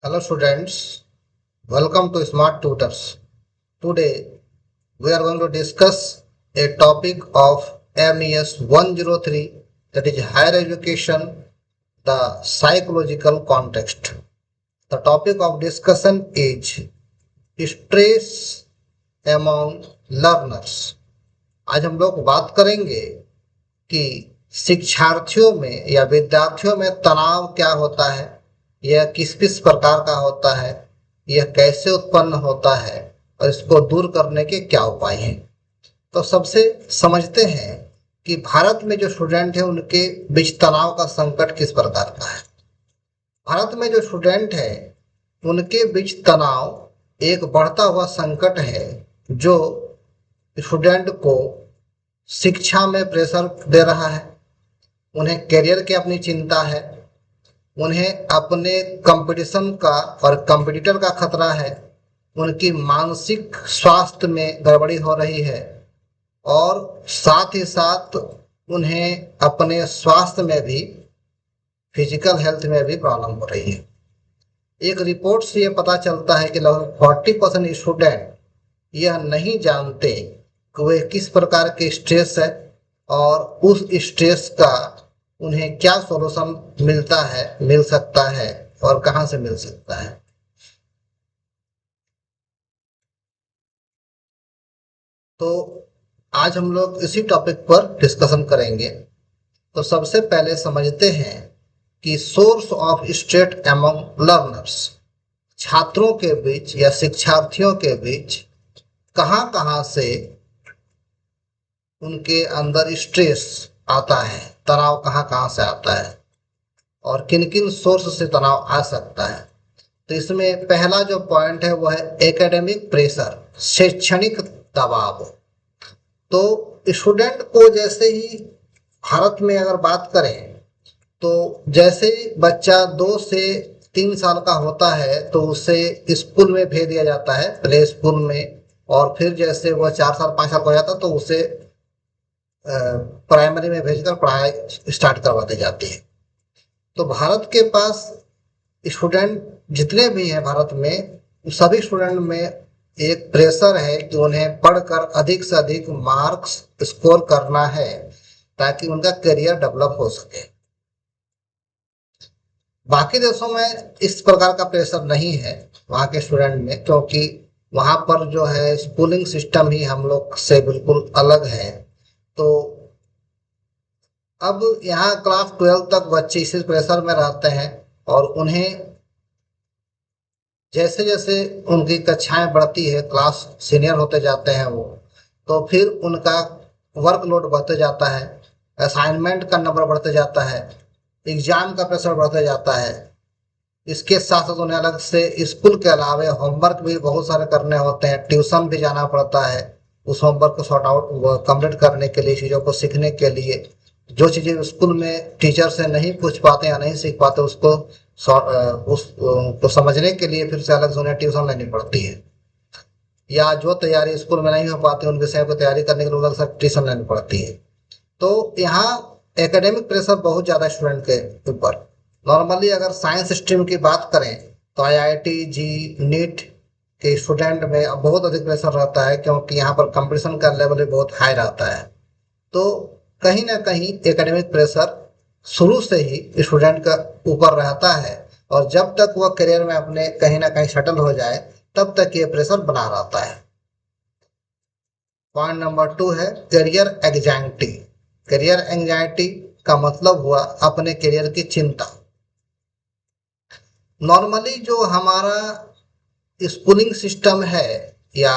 Hello students, welcome to Smart Tutors. Today we are going to discuss a topic of MES 103, that is higher education, the psychological context. The topic of discussion is stress among learners. आज हम लोग बात करेंगे कि शिक्षार्थियों में या विद्यार्थियों में तनाव क्या होता है, यह किस किस प्रकार का होता है, यह कैसे उत्पन्न होता है और इसको दूर करने के क्या उपाय हैं। तो सबसे समझते हैं कि भारत में जो स्टूडेंट है उनके बीच तनाव का संकट किस प्रकार का है। भारत में जो स्टूडेंट है उनके बीच तनाव एक बढ़ता हुआ संकट है जो स्टूडेंट को शिक्षा में प्रेशर दे रहा है, उन्हें करियर की अपनी चिंता है, उन्हें अपने कंपटीशन का और कंपटीटर का खतरा है, उनकी मानसिक स्वास्थ्य में गड़बड़ी हो रही है और साथ ही साथ उन्हें अपने स्वास्थ्य में भी, फिजिकल हेल्थ में भी प्रॉब्लम हो रही है। एक रिपोर्ट से ये पता चलता है कि लगभग 40% स्टूडेंट यह नहीं जानते कि वे किस प्रकार के स्ट्रेस है और उस स्ट्रेस का उन्हें क्या सॉल्यूशन मिल सकता है और कहां से मिल सकता है। तो आज हम लोग इसी टॉपिक पर डिस्कशन करेंगे। तो सबसे पहले समझते हैं कि source of stress among learners, छात्रों के बीच या शिक्षार्थियों के बीच कहां कहां से उनके अंदर स्ट्रेस आता है, तनाव कहां कहां से आता है और किन किन सोर्स से तनाव आ सकता है। तो इसमें पहला जो पॉइंट है वो है एकेडमिक प्रेशर, शैक्षणिक दबाव। तो स्टूडेंट को जैसे ही भारत में अगर बात करें तो जैसे ही बच्चा 2 से 3 साल का होता है तो उसे स्कूल में भेज दिया जाता है, प्ले स्कूल में, और फिर जैसे वह 4 साल 5 साल का हो जाता है तो उसे प्राइमरी में भेजकर पढ़ाई स्टार्ट करवा दी जाती है। तो भारत के पास स्टूडेंट जितने भी हैं भारत में, सभी स्टूडेंट में एक प्रेशर है कि उन्हें पढ़कर अधिक से अधिक मार्क्स स्कोर करना है ताकि उनका करियर डेवलप हो सके। बाकी देशों में इस प्रकार का प्रेशर नहीं है वहाँ के स्टूडेंट में, क्योंकि वहाँ पर जो है स्कूलिंग सिस्टम ही हम लोग से बिल्कुल अलग है। तो अब यहाँ क्लास 12 तक बच्चे इसी प्रेशर में रहते हैं और उन्हें जैसे जैसे उनकी कक्षाएं बढ़ती है, क्लास सीनियर होते जाते हैं वो, तो फिर उनका वर्कलोड बढ़ते जाता है, असाइनमेंट का नंबर बढ़ते जाता है, एग्जाम का प्रेशर बढ़ते जाता है। इसके साथ साथ उन्हें अलग से स्कूल के अलावा होमवर्क भी बहुत सारे करने होते हैं, ट्यूशन भी जाना पड़ता है उस होमवर्क को सॉर्ट आउट कंप्लीट करने के लिए, चीज़ों को सीखने के लिए। जो चीज़ें स्कूल में टीचर से नहीं पूछ पाते या नहीं सीख पाते उसको समझने के लिए फिर से अलग से उन्हें ट्यूशन लेनी पड़ती है, या जो तैयारी स्कूल में नहीं हो पाती उन विषयों को तैयारी करने के लिए अलग से ट्यूशन लेनी पड़ती है। तो यहाँ एकेडमिक प्रेशर बहुत ज़्यादा स्टूडेंट के ऊपर। नॉर्मली अगर साइंस स्ट्रीम की बात करें तो IIT जी नीट के स्टूडेंट में बहुत अधिक प्रेशर रहता है, क्योंकि यहाँ पर कंपटीशन का लेवल भी बहुत हाई रहता है। तो कहीं ना कहीं एकेडमिक प्रेशर शुरू से ही स्टूडेंट का ऊपर रहता है और जब तक वह करियर में अपने कहीं ना कहीं सेटल हो जाए तब तक ये प्रेशर बना रहता है। पॉइंट नंबर 2 है करियर एंग्जाइटी। करियर एंग्जाइटी का मतलब हुआ अपने करियर की चिंता। नॉर्मली जो हमारा स्कूलिंग सिस्टम है या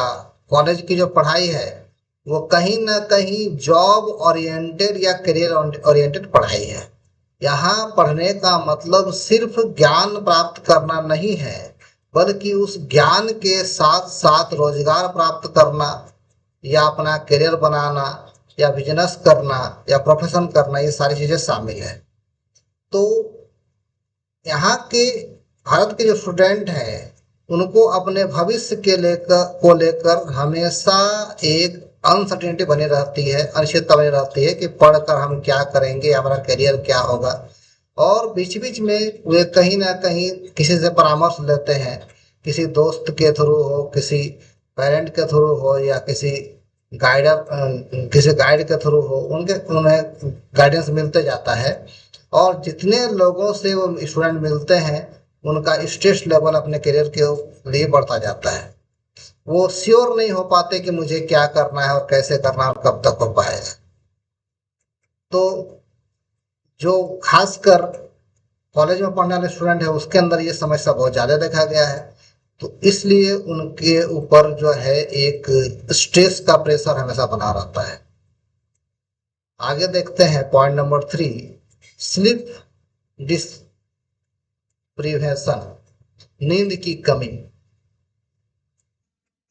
कॉलेज की जो पढ़ाई है वो कहीं ना कहीं जॉब ओरिएंटेड या करियर ओरिएंटेड पढ़ाई है। यहाँ पढ़ने का मतलब सिर्फ ज्ञान प्राप्त करना नहीं है, बल्कि उस ज्ञान के साथ साथ रोजगार प्राप्त करना या अपना करियर बनाना या बिजनेस करना या प्रोफेशन करना, ये सारी चीज़ें शामिल है। तो यहाँ के भारत के जो स्टूडेंट हैं उनको अपने भविष्य के लेकर हमेशा एक अनसर्टेनिटी बनी रहती है, अनिश्चितता बनी रहती है कि पढ़कर हम क्या करेंगे, हमारा करियर क्या होगा। और बीच बीच में वे कहीं ना कहीं किसी से परामर्श लेते हैं, किसी दोस्त के थ्रू हो, किसी पेरेंट के थ्रू हो, या किसी गाइड के थ्रू हो, उन्हें गाइडेंस मिलते जाता है। और जितने लोगों से वो स्टूडेंट मिलते हैं उनका स्ट्रेस लेवल अपने करियर के लिए बढ़ता जाता है। वो श्योर नहीं हो पाते कि मुझे क्या करना है और कैसे करना है और कब तक हो पाएगा। तो जो खासकर कॉलेज में पढ़ने वाले स्टूडेंट है उसके अंदर ये समस्या बहुत ज़्यादा देखा गया है। तो इसलिए उनके ऊपर जो है एक स्ट्रेस का प्रेशर हमेशा बना रहता है। आगे देखते हैं पॉइंट नंबर 3, स्लीप डिप्रीवेशन, नींद की कमी।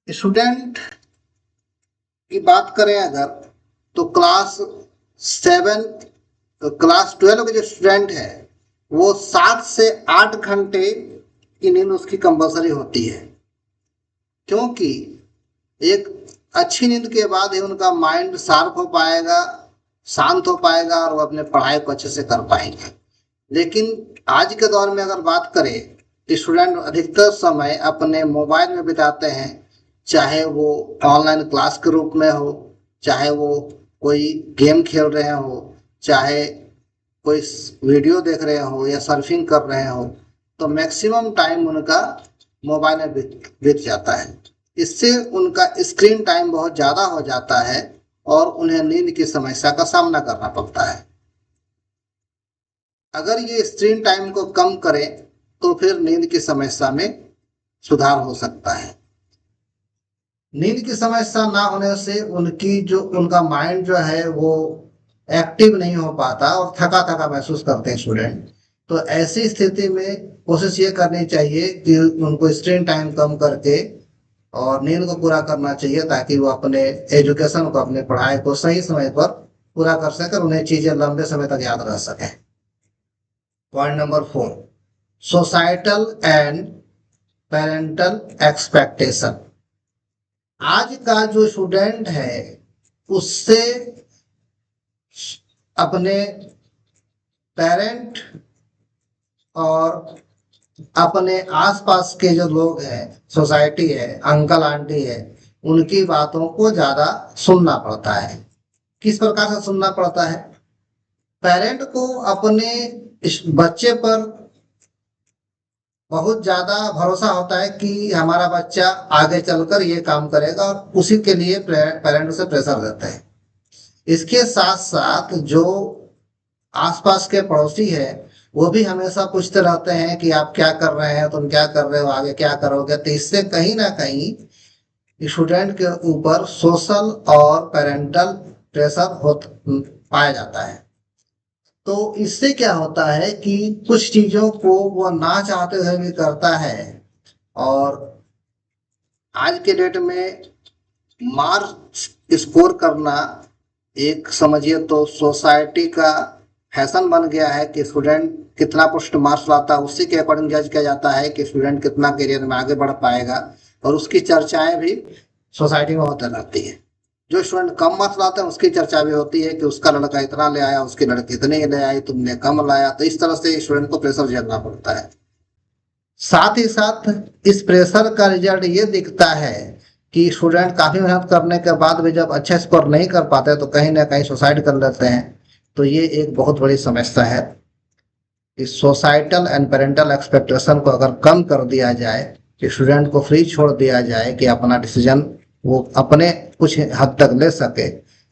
स्टूडेंट की बात करें अगर, तो क्लास 12 के जो स्टूडेंट है वो 7 से 8 घंटे की नींद उसकी कंपलसरी होती है, क्योंकि एक अच्छी नींद के बाद ही उनका माइंड शार्प हो पाएगा, शांत हो पाएगा और वो अपने पढ़ाई को अच्छे से कर पाएंगे। लेकिन आज के दौर में अगर बात करें तो स्टूडेंट अधिकतर समय अपने मोबाइल में बिताते हैं, चाहे वो ऑनलाइन क्लास के रूप में हो, चाहे वो कोई गेम खेल रहे हो, चाहे कोई वीडियो देख रहे हो या सर्फिंग कर रहे हो, तो मैक्सिमम टाइम उनका मोबाइल में बीत जाता है। इससे उनका स्क्रीन टाइम बहुत ज़्यादा हो जाता है और उन्हें नींद की समस्या का सामना करना पड़ता है। अगर ये स्क्रीन टाइम को कम करें तो फिर नींद की समस्या में सुधार हो सकता है। नींद की समस्या ना होने से उनका माइंड जो है वो एक्टिव नहीं हो पाता और थका थका महसूस करते हैं स्टूडेंट। तो ऐसी स्थिति में कोशिश ये करनी चाहिए कि उनको स्क्रीन टाइम कम करके और नींद को पूरा करना चाहिए, ताकि वो अपने एजुकेशन को, अपने पढ़ाई को सही समय पर पूरा कर सके, उन्हें चीजें लंबे समय तक याद रह सके। Point number 4, societal and parental expectation. आज का जो स्टूडेंट है उससे अपने पेरेंट और अपने आसपास के जो लोग हैं, सोसाइटी है, अंकल आंटी है, उनकी बातों को ज्यादा सुनना पड़ता है। किस प्रकार से सुनना पड़ता है? पेरेंट को अपने इस बच्चे पर बहुत ज्यादा भरोसा होता है कि हमारा बच्चा आगे चलकर ये काम करेगा और उसी के लिए पेरेंट से प्रेशर देते हैं। इसके साथ साथ जो आसपास के पड़ोसी है वो भी हमेशा पूछते रहते हैं कि आप क्या कर रहे हैं, तुम क्या कर रहे हो, आगे क्या करोगे। तो इससे कहीं ना कहीं स्टूडेंट के ऊपर सोशल और पेरेंटल प्रेशर पाया जाता है। तो इससे क्या होता है कि कुछ चीजों को वो ना चाहते हुए भी करता है। और आज के डेट में मार्क्स स्कोर करना एक समझिए तो सोसाइटी का फैशन बन गया है कि स्टूडेंट कितना परसेंट मार्क्स लाता है उसी के अकॉर्डिंग जज किया जाता है कि स्टूडेंट कितना करियर में आगे बढ़ पाएगा, और उसकी चर्चाएं भी सोसाइटी में होती रहती है। जो स्टूडेंट कम मार्क्स लाते हैं उसकी चर्चा भी होती है कि उसका लड़का इतना ले आया, उसकी लड़की इतने ले आई, तुमने कम लाया। तो इस तरह से स्टूडेंट को प्रेशर झेलना पड़ता है। साथ ही साथ इस प्रेशर का रिजल्ट ये दिखता है कि स्टूडेंट काफी मेहनत करने के बाद भी जब अच्छा स्कोर नहीं कर पाते तो कहीं ना कहीं सुसाइड कर लेते हैं। तो ये एक बहुत बड़ी समस्या है। इस सोसाइटल एंड पेरेंटल एक्सपेक्टेशन को अगर कम कर दिया जाए, कि स्टूडेंट को फ्री छोड़ दिया जाए कि अपना डिसीजन वो अपने कुछ हद तक ले सके,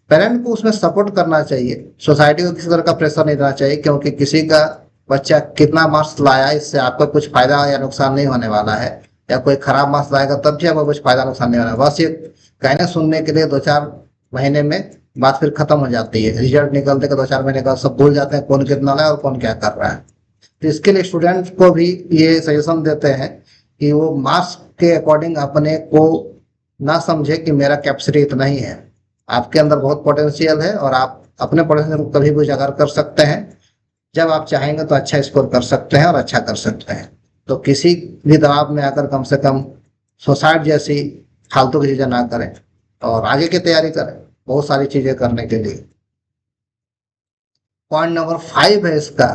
पेरेंट को उसमें सपोर्ट करना चाहिए। सोसाइटी को किसी तरह का प्रेशर नहीं देना चाहिए, क्योंकि किसी का बच्चा कितना मार्क्स लाया इससे आपको कुछ फायदा या नुकसान नहीं होने वाला है, या कोई खराब मार्क्स लाएगा तब भी आपको कुछ फायदा नुकसान नहीं होना है। बस ये कहने सुनने के लिए 2-4 महीने में बात फिर खत्म हो जाती है। रिजल्ट निकलते के 2-4 महीने का सब भूल जाते हैं कौन कितना लाया और कौन क्या कर रहा है। तो इसके लिए स्टूडेंट को भी ये सजेशन देते हैं कि वो मार्क्स के अकॉर्डिंग अपने को ना समझे कि मेरा कैपेसिटी इतना ही है। आपके अंदर बहुत पोटेंशियल है और आप अपने पोटेंशियल को कभी भी उजागर कर सकते हैं। जब आप चाहेंगे तो अच्छा स्कोर कर सकते हैं और अच्छा कर सकते हैं। तो किसी भी दबाव में आकर कम से कम सुसाइड जैसी फालतू की चीजें ना करें और आगे की तैयारी करें बहुत सारी चीजें करने के लिए। पॉइंट नंबर 5 है इसका,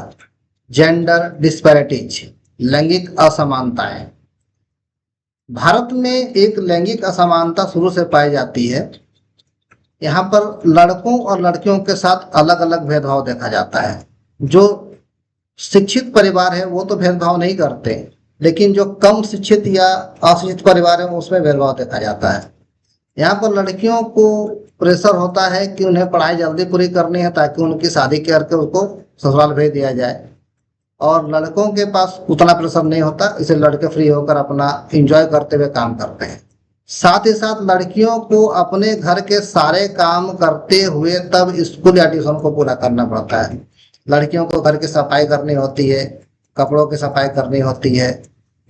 जेंडर डिस्पैरिटीज, लैंगिक असमानताएं। भारत में एक लैंगिक असमानता शुरू से पाई जाती है। यहाँ पर लड़कों और लड़कियों के साथ अलग अलग भेदभाव देखा जाता है। जो शिक्षित परिवार है वो तो भेदभाव नहीं करते, लेकिन जो कम शिक्षित या अशिक्षित परिवार है उसमें भेदभाव देखा जाता है। यहाँ पर लड़कियों को प्रेशर होता है कि उन्हें पढ़ाई जल्दी पूरी करनी है ताकि उनकी शादी करके उसको ससुराल भेज दिया जाए, और लड़कों के पास उतना प्रेशर नहीं होता, इसे लड़के फ्री होकर अपना एंजॉय करते हुए काम करते हैं। साथ ही साथ लड़कियों को अपने घर के सारे काम करते हुए तब स्कूल या ट्यूशन को पूरा करना पड़ता है। लड़कियों को घर की सफाई करनी होती है, कपड़ों की सफाई करनी होती है,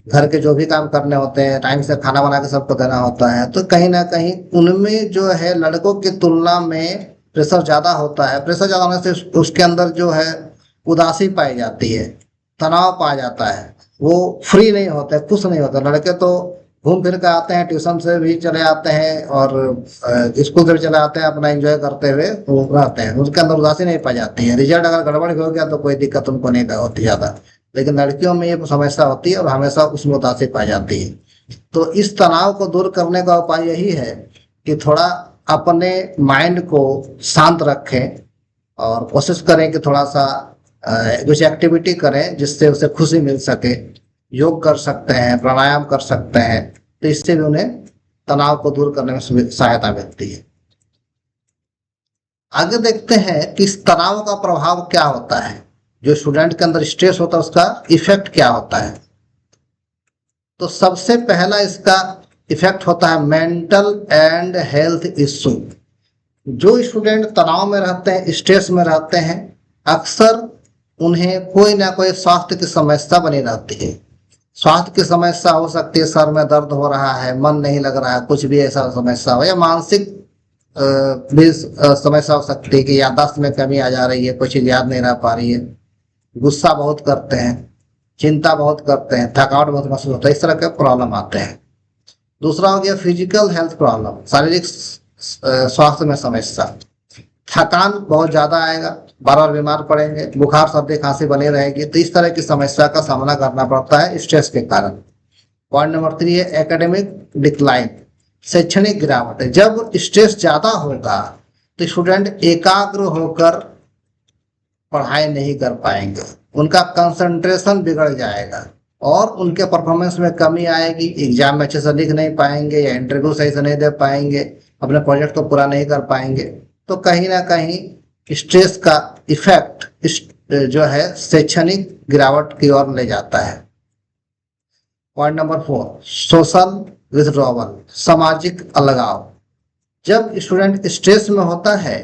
घर के जो भी काम करने होते हैं, टाइम से खाना बना के सबको देना होता है। तो कहीं ना कहीं उनमें जो है लड़कों की तुलना में प्रेशर ज़्यादा होता है। प्रेशर ज़्यादा होने से उसके अंदर जो है उदासी पाई जाती है, तनाव पाया जाता है, वो फ्री नहीं होते, खुश नहीं होते। लड़के तो घूम फिर के आते हैं, ट्यूशन से भी चले आते हैं और स्कूल से भी चले आते हैं, अपना एंजॉय करते हुए वो रहते हैं, उसके अंदर उदासी नहीं पाई जाती है। रिजल्ट अगर गड़बड़ हो गया तो कोई दिक्कत उनको नहीं होती ज़्यादा, लेकिन लड़कियों में ये समस्या होती है और हमेशा उसमें उदासी पाई जाती है। तो इस तनाव को दूर करने का उपाय यही है कि थोड़ा अपने माइंड को शांत रखें और कोशिश करें कि थोड़ा सा कुछ एक्टिविटी करें जिससे उसे खुशी मिल सके। योग कर सकते हैं, प्राणायाम कर सकते हैं, तो इससे भी उन्हें तनाव को दूर करने में सहायता मिलती है। आगे देखते हैं कि इस तनाव का प्रभाव क्या होता है, जो स्टूडेंट के अंदर स्ट्रेस होता है उसका इफेक्ट क्या होता है। तो सबसे पहला इसका इफेक्ट होता है मेंटल एंड हेल्थ इश्यू। जो स्टूडेंट तनाव में रहते हैं, स्ट्रेस में रहते हैं, अक्सर उन्हें कोई ना कोई स्वास्थ्य की समस्या बनी रहती है। स्वास्थ्य की समस्या हो सकती है, सर में दर्द हो रहा है, मन नहीं लग रहा है, कुछ भी ऐसा समस्या हो, या मानसिक भी समस्या हो सकती है कि याददाश्त में कमी आ जा रही है, कुछ याद नहीं रह पा रही है, गुस्सा बहुत करते हैं, चिंता बहुत करते हैं, थकावट बहुत महसूस होता है, इस तरह के प्रॉब्लम आते हैं। दूसरा हो गया फिजिकल हेल्थ प्रॉब्लम, शारीरिक स्वास्थ्य में समस्या। थकान बहुत ज्यादा आएगा, बार बार बीमार पड़ेंगे, बुखार सर्दी खांसी बनी रहेगी, तो इस तरह की समस्या का सामना करना पड़ता है स्ट्रेस के कारण। पॉइंट नंबर 3 है एकेडमिक डिक्लाइन, शैक्षणिक गिरावट। जब स्ट्रेस ज्यादा होगा तो स्टूडेंट एकाग्र होकर पढ़ाई नहीं कर पाएंगे, उनका कंसंट्रेशन बिगड़ जाएगा और उनके परफॉर्मेंस में कमी आएगी, एग्जाम में अच्छे से लिख नहीं पाएंगे या इंटरव्यू सही से नहीं दे पाएंगे, अपने प्रोजेक्ट को पूरा नहीं कर पाएंगे। तो कहीं ना कहीं स्ट्रेस का इफेक्ट जो है शैक्षणिक गिरावट की ओर ले जाता है। पॉइंट नंबर 4 सोशल विथड्रॉवल, सामाजिक अलगाव। जब स्टूडेंट स्ट्रेस में होता है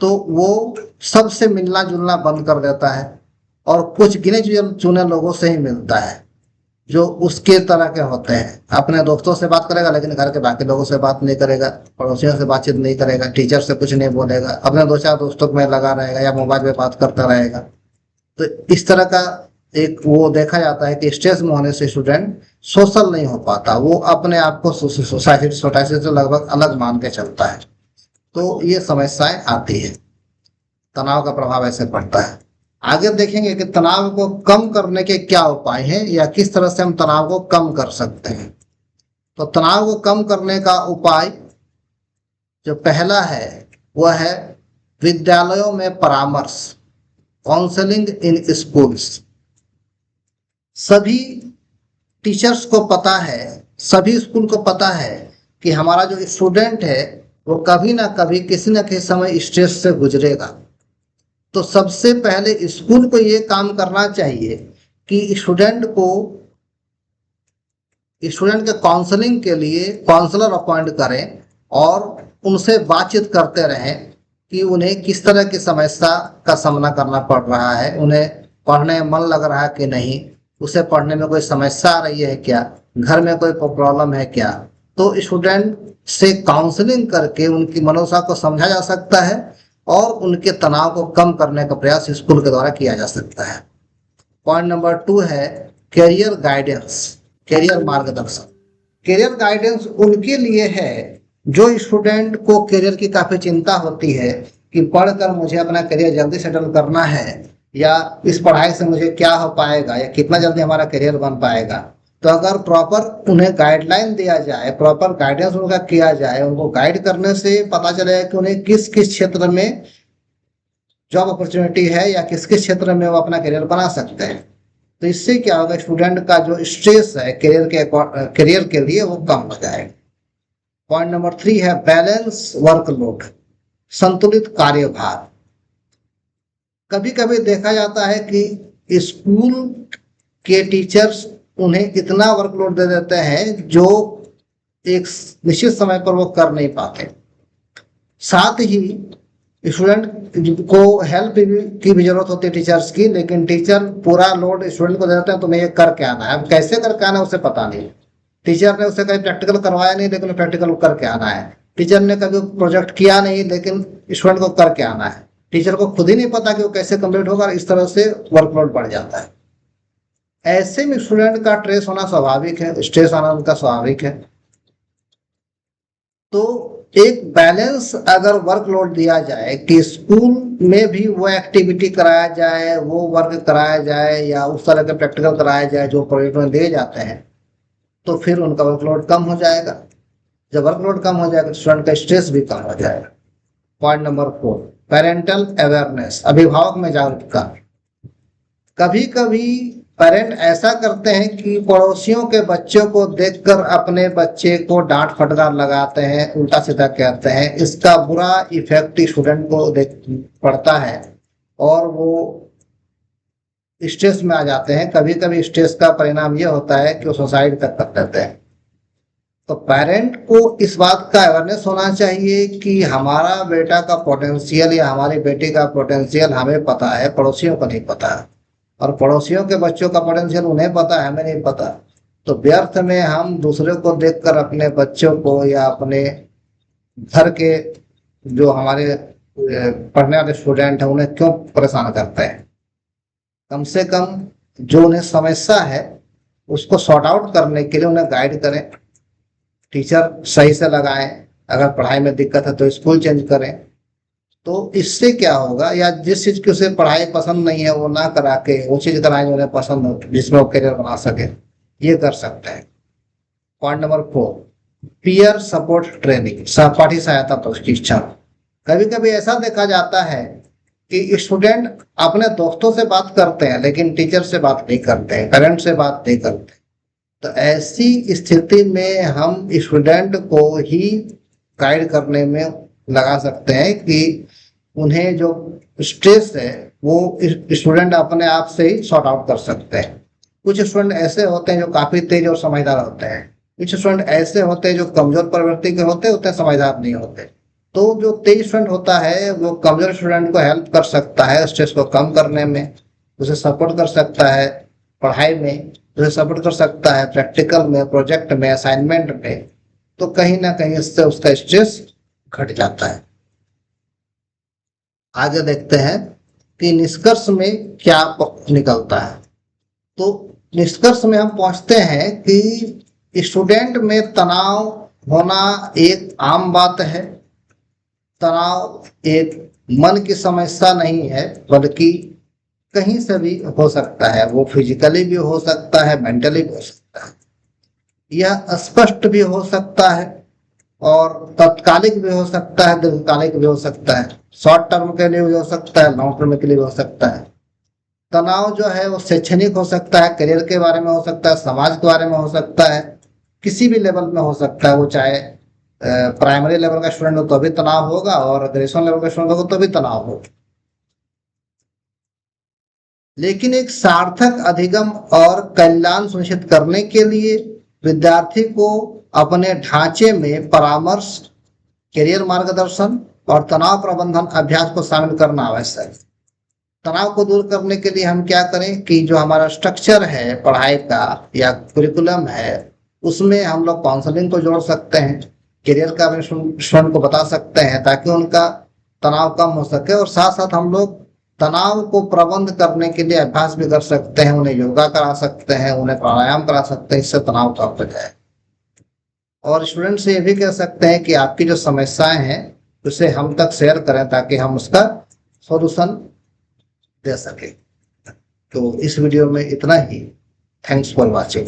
तो वो सबसे मिलना जुलना बंद कर देता है और कुछ गिने चुने लोगों से ही मिलता है जो उसके तरह के होते हैं। अपने दोस्तों से बात करेगा लेकिन घर के बाकी लोगों से बात नहीं करेगा, पड़ोसियों से बातचीत नहीं करेगा, टीचर से कुछ नहीं बोलेगा, अपने 2-4 दोस्तों में लगा रहेगा या मोबाइल पे बात करता रहेगा। तो इस तरह का एक वो देखा जाता है कि स्ट्रेस में होने से स्टूडेंट सोशल नहीं हो पाता, वो अपने आप को सोसाइटी से लगभग अलग मान के चलता है। तो ये समस्याएं आती है, तनाव का प्रभाव ऐसे पड़ता है। आगे देखेंगे कि तनाव को कम करने के क्या उपाय हैं या किस तरह से हम तनाव को कम कर सकते हैं। तो तनाव को कम करने का उपाय जो पहला है वह है विद्यालयों में परामर्श, काउंसलिंग इन स्कूल्स। सभी टीचर्स को पता है, सभी स्कूल को पता है कि हमारा जो स्टूडेंट है वो कभी ना कभी किसी न किसी समय स्ट्रेस से गुजरेगा। तो सबसे पहले स्कूल को ये काम करना चाहिए कि स्टूडेंट के काउंसलिंग के लिए काउंसलर अपॉइंट करें और उनसे बातचीत करते रहें कि उन्हें किस तरह की समस्या का सामना करना पड़ रहा है, उन्हें पढ़ने में मन लग रहा है कि नहीं, उसे पढ़ने में कोई समस्या आ रही है क्या, घर में कोई प्रॉब्लम है क्या। तो स्टूडेंट से काउंसलिंग करके उनकी मनोदशा को समझा जा सकता है और उनके तनाव को कम करने का प्रयास स्कूल के द्वारा किया जा सकता है। पॉइंट नंबर 2 है करियर गाइडेंस, करियर मार्गदर्शन। करियर गाइडेंस उनके लिए है जो स्टूडेंट को करियर की काफी चिंता होती है कि पढ़कर मुझे अपना करियर जल्दी सेटल करना है, या इस पढ़ाई से मुझे क्या हो पाएगा या कितना जल्दी हमारा करियर बन पाएगा। तो अगर प्रॉपर उन्हें गाइडलाइन दिया जाए, प्रॉपर गाइडेंस उनका किया जाए, उनको गाइड करने से पता चलेगा कि उन्हें किस किस क्षेत्र में जॉब अपॉर्चुनिटी है या किस किस क्षेत्र में वो अपना करियर बना सकते हैं। तो इससे क्या होगा, स्टूडेंट का जो स्ट्रेस है करियर के लिए वो कम हो जाएगा। पॉइंट नंबर 3 है बैलेंस वर्कलोड, संतुलित कार्यभार। कभी कभी देखा जाता है कि स्कूल के टीचर्स उन्हें इतना वर्कलोड दे देते हैं जो एक निश्चित समय पर वो कर नहीं पाते। साथ ही स्टूडेंट को हेल्प की भी जरूरत होती है टीचर्स की, लेकिन टीचर पूरा लोड स्टूडेंट को दे देते हैं, तुम्हें ये करके आना है। अब कैसे करके आना है उसे पता नहीं, टीचर ने उसे कहीं प्रैक्टिकल करवाया नहीं लेकिन प्रैक्टिकल करके आना है, टीचर ने कभी प्रोजेक्ट किया नहीं लेकिन स्टूडेंट को करके आना है, टीचर को खुद ही नहीं पता कि वो कैसे कंप्लीट होगा। इस तरह से वर्कलोड बढ़ जाता है। ऐसे में स्टूडेंट का स्ट्रेस होना स्वाभाविक है, स्ट्रेस आना उनका स्वाभाविक है। तो एक बैलेंस अगर वर्कलोड दिया जाए कि स्कूल में भी वो एक्टिविटी कराया जाए, वो वर्क कराया जाए या उस तरह के प्रैक्टिकल कराया जाए जो प्रोजेक्ट में दिए जाते हैं, तो फिर उनका वर्कलोड कम हो जाएगा। जब वर्कलोड कम हो जाएगा तो स्टूडेंट का स्ट्रेस भी कम हो जाएगा। पॉइंट नंबर 4, पेरेंटल अवेयरनेस, अभिभावक में जागरूकता। कभी कभी पेरेंट ऐसा करते हैं कि पड़ोसियों के बच्चों को देखकर अपने बच्चे को डांट फटकार लगाते हैं, उल्टा सीधा कहते हैं। इसका बुरा इफेक्ट स्टूडेंट को पड़ता है और वो स्ट्रेस में आ जाते हैं। कभी कभी स्ट्रेस का परिणाम ये होता है कि वो सुसाइड तक कर लेते हैं। तो पेरेंट को इस बात का अवेयरनेस होना चाहिए कि हमारा बेटा का पोटेंशियल या हमारी बेटी का पोटेंशियल हमें पता है, पड़ोसियों को नहीं पता है, और पड़ोसियों के बच्चों का पोटेंशियल उन्हें पता है, हमें नहीं पता। तो व्यर्थ में हम दूसरे को देखकर अपने बच्चों को या अपने घर के जो हमारे पढ़ने वाले स्टूडेंट हैं उन्हें क्यों परेशान करते हैं। कम से कम जो उन्हें समस्या है उसको सॉर्ट आउट करने के लिए उन्हें गाइड करें, टीचर सही से लगाएं, अगर पढ़ाई में दिक्कत है तो स्कूल चेंज करें। तो इससे क्या होगा, या जिस चीज की उसे पढ़ाई पसंद नहीं है वो ना करा के वो चीज कराएं जो उन्हें पसंद हो, जिसमें वो करियर बना सके, ये कर सकते हैं। Point number 4, peer support training, सहपाठी सहायता प्रशिक्षण। कभी कभी ऐसा देखा जाता है कि स्टूडेंट अपने दोस्तों से बात करते हैं लेकिन टीचर से बात नहीं करते हैं, पेरेंट्स से बात नहीं करते। तो ऐसी स्थिति में हम स्टूडेंट को ही गाइड करने में लगा सकते हैं कि उन्हें जो स्ट्रेस है वो स्टूडेंट अपने आप से ही सॉर्ट आउट कर सकते हैं। कुछ स्टूडेंट ऐसे होते हैं जो काफी तेज और समझदार होते हैं, कुछ स्टूडेंट ऐसे होते हैं जो कमजोर प्रवृत्ति के होते हैं, उतने समझदार नहीं होते। तो जो तेज स्टूडेंट होता है वो कमजोर स्टूडेंट को हेल्प कर सकता है स्ट्रेस को कम करने में, उसे सपोर्ट कर सकता है पढ़ाई में, उसे सपोर्ट कर सकता है प्रैक्टिकल में, प्रोजेक्ट में, असाइनमेंट में। तो कहीं ना कहीं इससे उसका स्ट्रेस घट जाता है। आगे देखते हैं कि निष्कर्ष में क्या निकलता है। तो निष्कर्ष में हम पहुंचते हैं कि स्टूडेंट में तनाव होना एक आम बात है। तनाव एक मन की समस्या नहीं है बल्कि कहीं से भी हो सकता है, वो फिजिकली भी हो सकता है, मेंटली भी हो सकता है, यह स्पष्ट भी हो सकता है और तत्कालिक भी हो सकता है, दीर्घकालिक भी हो सकता है, शॉर्ट टर्म के लिए भी हो सकता है, लॉन्ग टर्म के लिए भी हो सकता है। तनाव जो है वो शैक्षणिक हो सकता है, करियर के बारे में हो सकता है, समाज के बारे में हो सकता है, किसी भी लेवल में हो सकता है। वो चाहे प्राइमरी लेवल का स्टूडेंट हो तो भी तनाव होगा और ग्रेजुएशन लेवल का स्टूडेंट होगा तो भी तनाव होगा। लेकिन एक सार्थक अधिगम और कल्याण सुनिश्चित करने के लिए विद्यार्थी को अपने ढांचे में परामर्श, करियर मार्गदर्शन और तनाव प्रबंधन अभ्यास को शामिल करना आवश्यक है। तनाव को दूर करने के लिए हम क्या करें कि जो हमारा स्ट्रक्चर है पढ़ाई का या कुरिकुलम है उसमें हम लोग काउंसलिंग को जोड़ सकते हैं, करियर का स्टूडेंट को बता सकते हैं ताकि उनका तनाव कम हो सके। और साथ साथ हम लोग तनाव को प्रबंध करने के लिए अभ्यास भी कर सकते हैं, उन्हें योगा करा सकते हैं, उन्हें प्राणायाम करा सकते हैं, इससे तनाव कम हो जाए। और स्टूडेंट से ये भी कह सकते हैं कि आपकी जो समस्याएं हैं उसे हम तक शेयर करें ताकि हम उसका सॉल्यूशन दे सके। तो इस वीडियो में इतना ही। Thanks for watching.